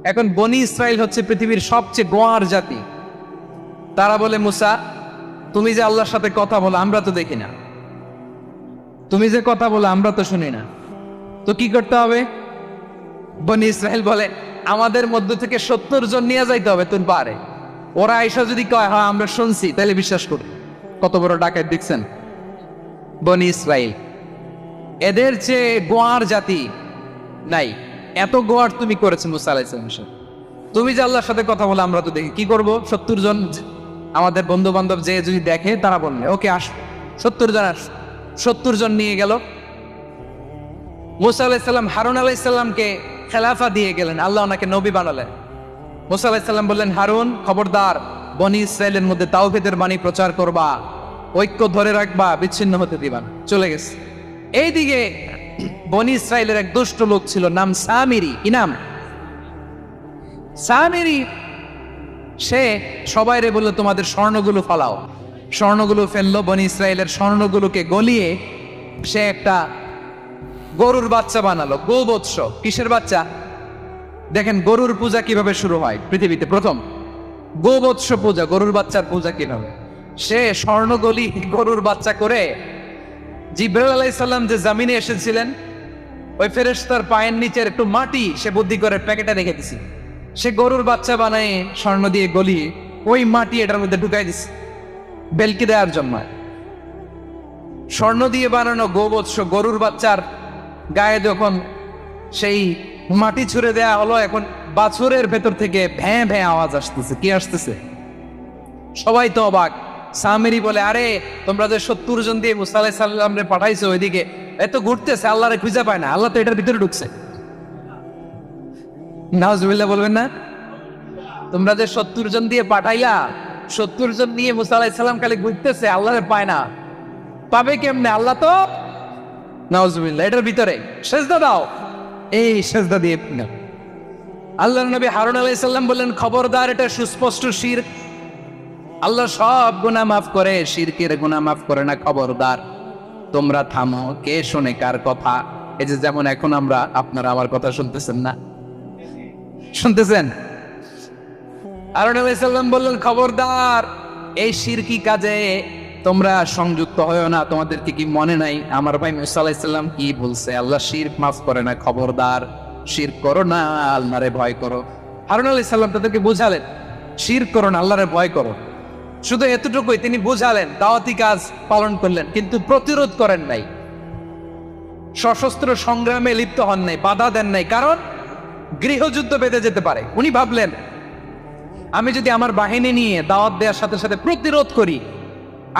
এখন বনি ইসরাইল হচ্ছে পৃথিবীর সবচেয়ে গোয়ার জাতি। তারা বলে, মুসা তুমি যে আল্লাহর সাথে কথা বলো আমরা তো দেখি না, তুমি যে কথা বলো আমরা তো শুনি না, তো কি করতে হবে? বনি ইসরাইল বলে, আমাদের মধ্য থেকে 70 জন নিয়ে যাইতে হবে তোর পারে। ওরা আইসা যদি কয় হ্যাঁ আমরা শুনছি, তাহলে বিশ্বাস করি। কত বড় ডাকাত দেখছেন বনি ইসরাইল। এদের চেয়ে গোয়ার জাতি নাই। এত গোয়ার তুমি করেছো মুসা আলাইহিস সালামের সাথে। তুমি যে আল্লাহর সাথে কথা বলে আমরা তো দেখি, কি করব? 70 জন আমাদের বন্ধু বান্ধব যে যদি দেখে তারা বলবে ওকে আস, 70 জন আস। 70 জন নিয়ে গেল। মুসা আলাইহিস সালাম হারুন আলাইহিস সালামকে খেলাফা দিয়ে গেলেন, আল্লাহ ওনাকে নবী বানালেন। মুসা আলাইহিস সালাম বললেন, হারুন খবরদার, বনি ইসরাইলের মধ্যে তাওহীদের বাণী প্রচার করবা, ঐক্য ধরে রাখবা, বিচ্ছিন্ন হতে দিবা না। চলে গেছে। এইদিকে বনি ইসরাইলের এক দুষ্ট লোক ছিল, নাম সামিরি। কি নাম? সামিরি। সে সবাইরে বললো তোমাদের স্বর্ণগুলো ফালাও। স্বর্ণগুলো ফেললো, বনি ইসরাইলের স্বর্ণগুলোকে গলিয়ে সে একটা গরুর বাচ্চা বানালো। গোবৎস। কিসের বাচ্চা? দেখেন গরুর পূজা কিভাবে শুরু হয় পৃথিবীতে প্রথম। গোবৎস পূজা, গরুর বাচ্চার পূজা কিভাবে। সে স্বর্ণগলি গরুর বাচ্চা করে, জিবরাইল আলাইহিস সালাম যে জমিনে এসেছিলেন, ওই ফেরেশতার পায়ের নিচের একটু মাটি সে বুদ্ধি করে প্যাকেটে রেখে দিছে। সে গরুর বাচ্চা বানায় স্বর্ণ দিয়ে গলিয়ে ওই মাটি এটার মধ্যে ঢুকাই দিছে বেলকি দেওয়ার জন্য। স্বর্ণ দিয়ে বানানো গোবৎস গরুর বাচ্চার গায়ে যখন সেই মাটি ছুঁড়ে দেয়া হলো, এখন বাছুরের ভেতর থেকে ভ্যাঁ ভ্যাঁ আওয়াজ আসতেছে। কি আসতেছে? সবাই তো অবাক। সামিরি বলে, আরে তোমরা যে 70 জন দিয়ে মুসা আলাইহিস সালামরে পাঠাইছো ওইদিকে, এত ঘুরতেছে, আল্লাহরে খুঁজে পায় না, আল্লাহ তো এটার ভিতরে ঢুকছে। নাউজুবিল্লাহ বলবেন না? তোমরা যে 70 জন দিয়ে পাঠাইলা, 70 জন নিয়ে মুসা আলাইহিস সালাম খালি ঘুরতেছে, আল্লাহরে পায় না। পাবে কেমনে? আল্লাহ তো, নাউজুবিল্লাহ, এটার ভিতরে সেজদা দাও। এই সেজদা দিয়ে আল্লাহর নবী হারুন আলাইহিস সালাম বললেন, খবরদার, এটা সুস্পষ্ট শিরক। আল্লাহ সব গুনাহ মাফ করে, শিরকের গুনাহ মাফ করে না। খবরদার, তোমরা থামো। কে শোনে কার কথা? এই যে যেমন এখন আমরা, আপনারা আমার কথা শুনতেছেন না? শুনতেছেন? হারুন আলাইহিস সালাম বললেন, খবরদার, এই শিরকি কাজে তোমরা সংযুক্ত হয়ো না। তোমাদেরকে কি মনে নাই আমার ভাই মুসা আলাইহিস সালাম কি বলছে? আল্লাহ শিরক মাফ করে না। খবরদার, শিরক করো না, আল্লাহরে ভয় করো। হারুন আলাইহিস সালাম তাদেরকে বুঝালেন, শিরক করো না, আল্লাহরে ভয় করো। শুধু এতটুকুই তিনি বুঝালেন, দাওয়াতি কাজ পালন করলেন, কিন্তু প্রতিরোধ করেন নাই, সশস্ত্র সংগ্রামে লিপ্ত হন নাই, বাধা দেন নাই। কারণ গৃহযুদ্ধ বেঁধে যেতে পারে। উনি ভাবলেন, আমি যদি আমার বাহিনী নিয়ে দাওয়াত দেওয়ার সাথে সাথে প্রতিরোধ করি,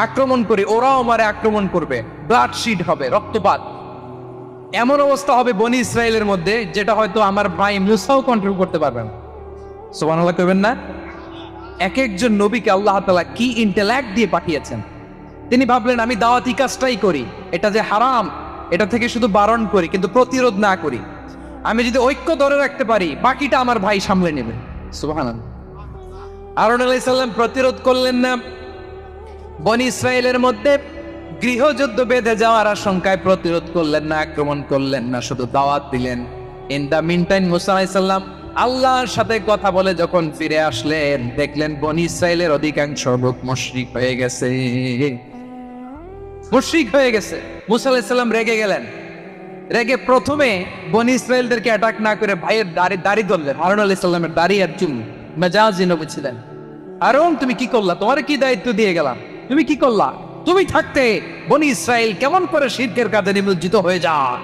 আক্রমণ করি, ওরাও আমারে আক্রমণ করবে, ব্লাডশিড হবে, রক্তপাত। এমন অবস্থা হবে বনি ইসরায়েলের মধ্যে, যেটা হয়তো আমার ভাই মুসাও কন্ট্রোল করতে পারবেন। সুবহানাল্লাহ কইবেন না? এক একজন নবীকে আল্লাহ তাআলা কি ইন্টেলেক্ট দিয়ে পাঠিয়েছেন। তিনি ভাবলেন, আমি দাওয়াতি কাজটাই করি, এটা যে হারাম এটা থেকে শুধু বারণ করি, কিন্তু প্রতিরোধ না করি। আমি যদি ঐক্য ধরে রাখতে পারি, বাকিটা আমার ভাই সামলে নেবে। সুবহানাল্লাহ। হারুন আলাইহিস সালাম প্রতিরোধ করলেন না। বনি ইসরায়েলের মধ্যে গৃহযুদ্ধ বেঁধে যাওয়ার আশঙ্কায় প্রতিরোধ করলেন না, আক্রমণ করলেন না, শুধু দাওয়াত দিলেন। ইন দা মিন টাইম মুসা আলাইহিস সালাম আল্লাহর সাথে কথা বলে যখন ফিরে আসলেন, দেখলেন বনি ইসরায়েলের অধিকাংশ লোক মুশরিক হয়ে গেছে। মুশরিক হয়ে গেছে। মুসা আলাইহিস সালাম রেগে গেলেন। রেগে প্রথমে বনি ইসরায়েলদেরকে অ্যাটাক না করে ভাইয়ের দাড়ি ধরলেন। হারুন আলাইহিস সালামের দাড়ি আর চুল। মেজাজি নবী ছিলেন। হারুন, তুমি কি করলা? তোমার কি দায়িত্ব দিয়ে গেলাম, তুমি কি করলা? তুমি থাকতে বনি ইসরাইল কেমন করে শিরকের কাজে নিমজ্জিত হয়ে যায়?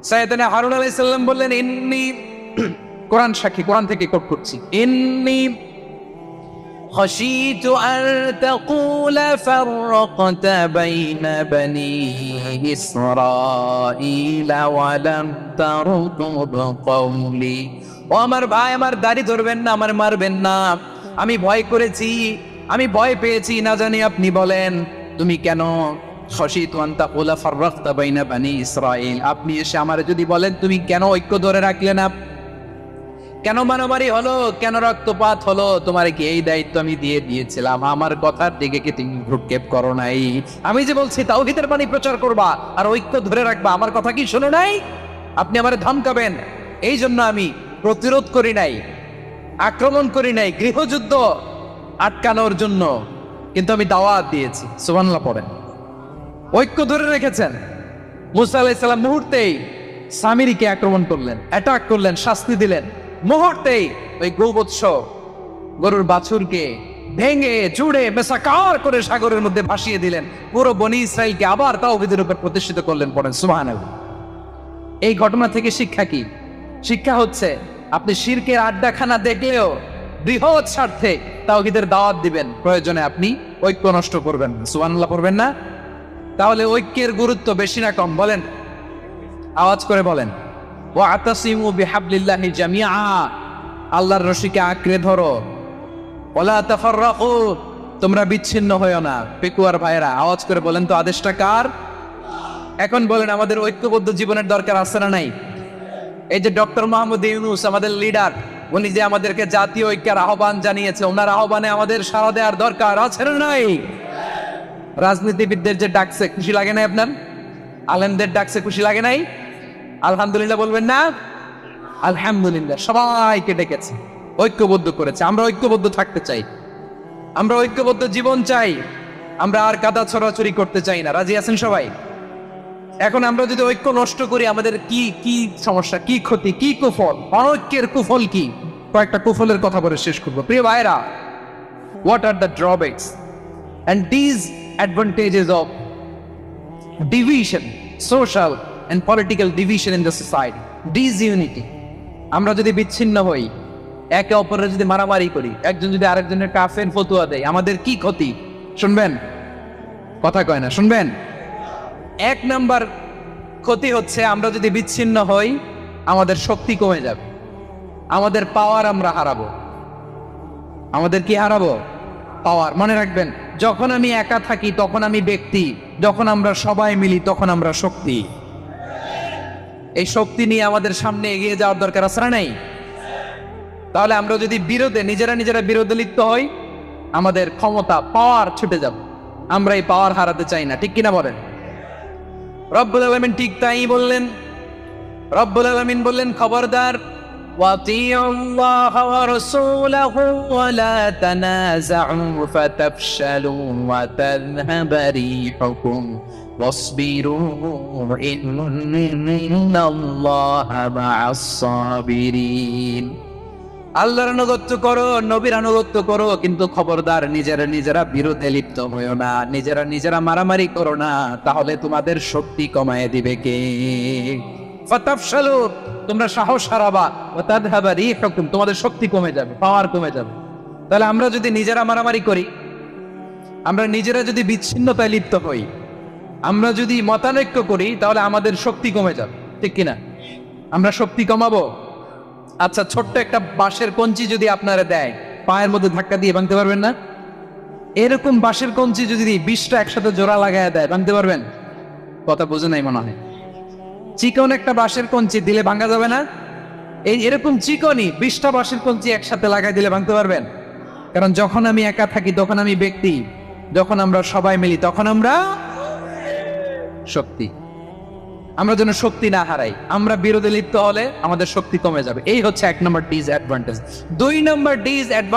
সাইয়েদনা হারুন আলাইহিস সালাম বললেন, ইন্নী, কোরআন সাক্ষী, কোরআন থেকে কোট করছি, ইন্নী খাশীতু আন তাকুলা ফাররাকতা বাইনা বনি ইসরাঈলা ওয়া লাম তারকুব কওলি। ও আমার ভাই, আমার দাড়ি ধরবেন না, আমার মারবেন না। আমি ভয় করেছি, আমি ভয় পেয়েছি, না জানি আপনি বলেন তুমি কেন খাশীতু আন তাকুলা ফাররাকতা বাইনা বনি ইসরাঈল। আপনি এসে আমারে যদি বলেন তুমি কেন ঐক্য ধরে রাখলে না, কেন মারামারি হলো, কেন রক্তপাত হলো, তোমার কি এই দায়িত্ব আমি দিয়ে দিয়েছিলাম? আমার কথার দিকে কি তুমি ভ্রুক্ষেপ করো নাই? আমি যে বলছি তাওহীদের বাণী প্রচার করবা আর ঐক্য ধরে রাখবা, আমার কথা কি শোনো নাই? আপনি আমারে ধমকাবেন, এই জন্য আমি প্রতিরোধ করি নাই, আক্রমণ করি নাই, গৃহযুদ্ধ আটকানোর জন্য, কিন্তু আমি দাওয়াত দিয়েছি। সুবহানাল্লাহ পড়েন। ঐক্য ধরে রেখেছেন। মুসা আলাইহিস সালাম মুহূর্তেই সামিরীকে আক্রমণ করলেন, অ্যাটাক করলেন, শাস্তি দিলেন। মুহূর্তেই ওই গোবৎস গরুর বাছুরকে ভেঙে চুড়ে মেসাকার করে সাগরের মধ্যে ভাসিয়ে দিলেন। পুরো বনি ইসরাইলকে আবার তাওহীদের উপর প্রতিষ্ঠিত করলেন। পড়েন সুবহানাল্লাহ। এই ঘটনা থেকে শিক্ষা কি? শিক্ষা হচ্ছে আপনি শিরকের আড্ডাখানা দেখলেও বৃহৎ স্বার্থে তাওহীদের দাওয়াত দিবেন, প্রয়োজনে আপনি ঐক্য নষ্ট করবেন না। সুবহানাল্লাহ পড়বেন না? তাহলে ঐক্যের গুরুত্ব বেশি না কম বলেন? আওয়াজ করে বলেন। ওয়াতাসিমু বিহাবলিল্লাহি জামিআ, আল্লাহর রশিকে আঁকড়ে ধরো। ওয়ালা তাফাররাকু, তোমরা বিচ্ছিন্ন হয়ো না। পেকুয়ার ভাইরা আওয়াজ করে বলেন তো আদেশটা কার? এখন বলেন আমাদের ঐক্যবদ্ধ জীবনের দরকার আছে না নাই? এই যে ডক্টর মোহাম্মদ ইউনূস আমাদের লিডার, উনি যে আমাদেরকে জাতীয় ঐক্যের আহ্বান জানিয়েছে, ওনার আহ্বানে আমাদের সাড়া দেওয়ার দরকার আছে না নাই? রাজনীতিবিদদের যে ডাকছে খুশি লাগে নাই আপনার? আলেমদের ডাকছে খুশি লাগে নাই? আলহামদুলিল্লাহ বলবেন না? আলহামদুলিল্লাহ, সবাইকে ডেকেছে, ঐক্যবদ্ধ করেছে। আমরা ঐক্যবদ্ধ থাকতে চাই, আমরা ঐক্যবদ্ধ জীবন চাই, আমরা আর কাদা ছড়াছড়ি করতে চাই না। রাজি আছেন সবাই? এখন আমরা যদি ঐক্য নষ্ট করি আমাদের কি কি সমস্যা, কি ক্ষতি, কি কুফল? অনৈক্যের কুফল কি? কয়েকটা কুফলের কথা বলে শেষ করবো। প্রিয় ভাইরা, what are the drawbacks and disadvantages of division, social and political division in the society? Disunity, আমরা যদি বিচ্ছিন্ন হই, একে অপরের যদি মারামারি করি, একজন যদি আরেকজনের কাফের ফতোয়া দেয়, আমাদের কি ক্ষতি? শুনবেন? কথা কয় না, শুনবেন? এক নাম্বার ক্ষতি হচ্ছে আমরা যদি বিচ্ছিন্ন হই আমাদের শক্তি কমে যাবে, আমাদের পাওয়ার আমরা হারাবো। আমাদের কি হারাবো? পাওয়ার। মনে রাখবেন, যখন আমি একা থাকি তখন আমি ব্যক্তি, যখন আমরা সবাই মিলি তখন আমরা শক্তি। এই শক্তি নিয়ে আমাদের সামনে এগিয়ে যাওয়ার দরকার আছে না নাই? তাহলে আমরা যদি নিজেরা বিরোধে লিপ্ত হই, আমাদের ক্ষমতা, পাওয়ার ছুটে যাবে। আমরা এই পাওয়ার হারাতে চাই না, ঠিক কিনা বলেন? রব্বুল আলামিন ঠিক তাই বললেন। রব্বুল আলামিন বললেন, খবরদার, ওয়াতিউল্লাহ ওয়া রাসূলাহু ওয়া লা তানাযাউ ফাতাফশালু ওয়া তাযহাবা রিহুকুম ওয়াসবিরু ইন্নাল্লাহা মা'আস সাবিরিন। আল্লাহর আনুগত্য করো, নবীর আনুগত্য করো, কিন্তু খবরদার নিজেরা বিরোধে লিপ্ত হয়ো না, নিজেরা মারামারি করো না, তাহলে তোমাদের শক্তি কমায় দিবে কে? ফাতাফশালু, তোমরা সাহস হারাবা, ওয়া তাযহাবা রিহুকুম, তোমাদের শক্তি কমে যাবে, পাওয়ার কমে যাবে। তাহলে আমরা যদি নিজেরা মারামারি করি, আমরা নিজেরা যদি বিচ্ছিন্নতায় লিপ্ত হই, আমরা যদি মতানৈক্য করি, তাহলে আমাদের শক্তি কমে যাবে, ঠিক কিনা? আমরা শক্তি কমাবো। আচ্ছা, ছোট্ট একটা বাঁশের কঞ্চি যদি আপনারা দেয়, পায়ের মধ্যে ধাক্কা দিয়ে ভাঙতে পারবেন না? এরকম বাঁশের কঞ্চি যদি 20টা একসাথে জোড়া লাগায় দেয়, ভাঙতে পারবেন? কথা বুঝে নাই মনে হয়। চিকন একটা বাঁশের কঞ্চি দিলে ভাঙা যাবে না? এরকম চিকনই 20টা বাঁশের কঞ্চি একসাথে লাগাই দিলে ভাঙতে পারবেন? কারণ যখন আমি একা থাকি তখন আমি ব্যক্তি, যখন আমরা সবাই মিলি তখন আমরা শক্তি। আমরা যেন শক্তি না হারাই। আমরা বিরোধে লিপ্ত হলে আমাদের শক্তি কমে যাবে। এই হচ্ছে 1 নম্বর ডিসঅ্যাডভান্টেজ। 2 নম্বর ডিসঅ্যাডভান্টেজ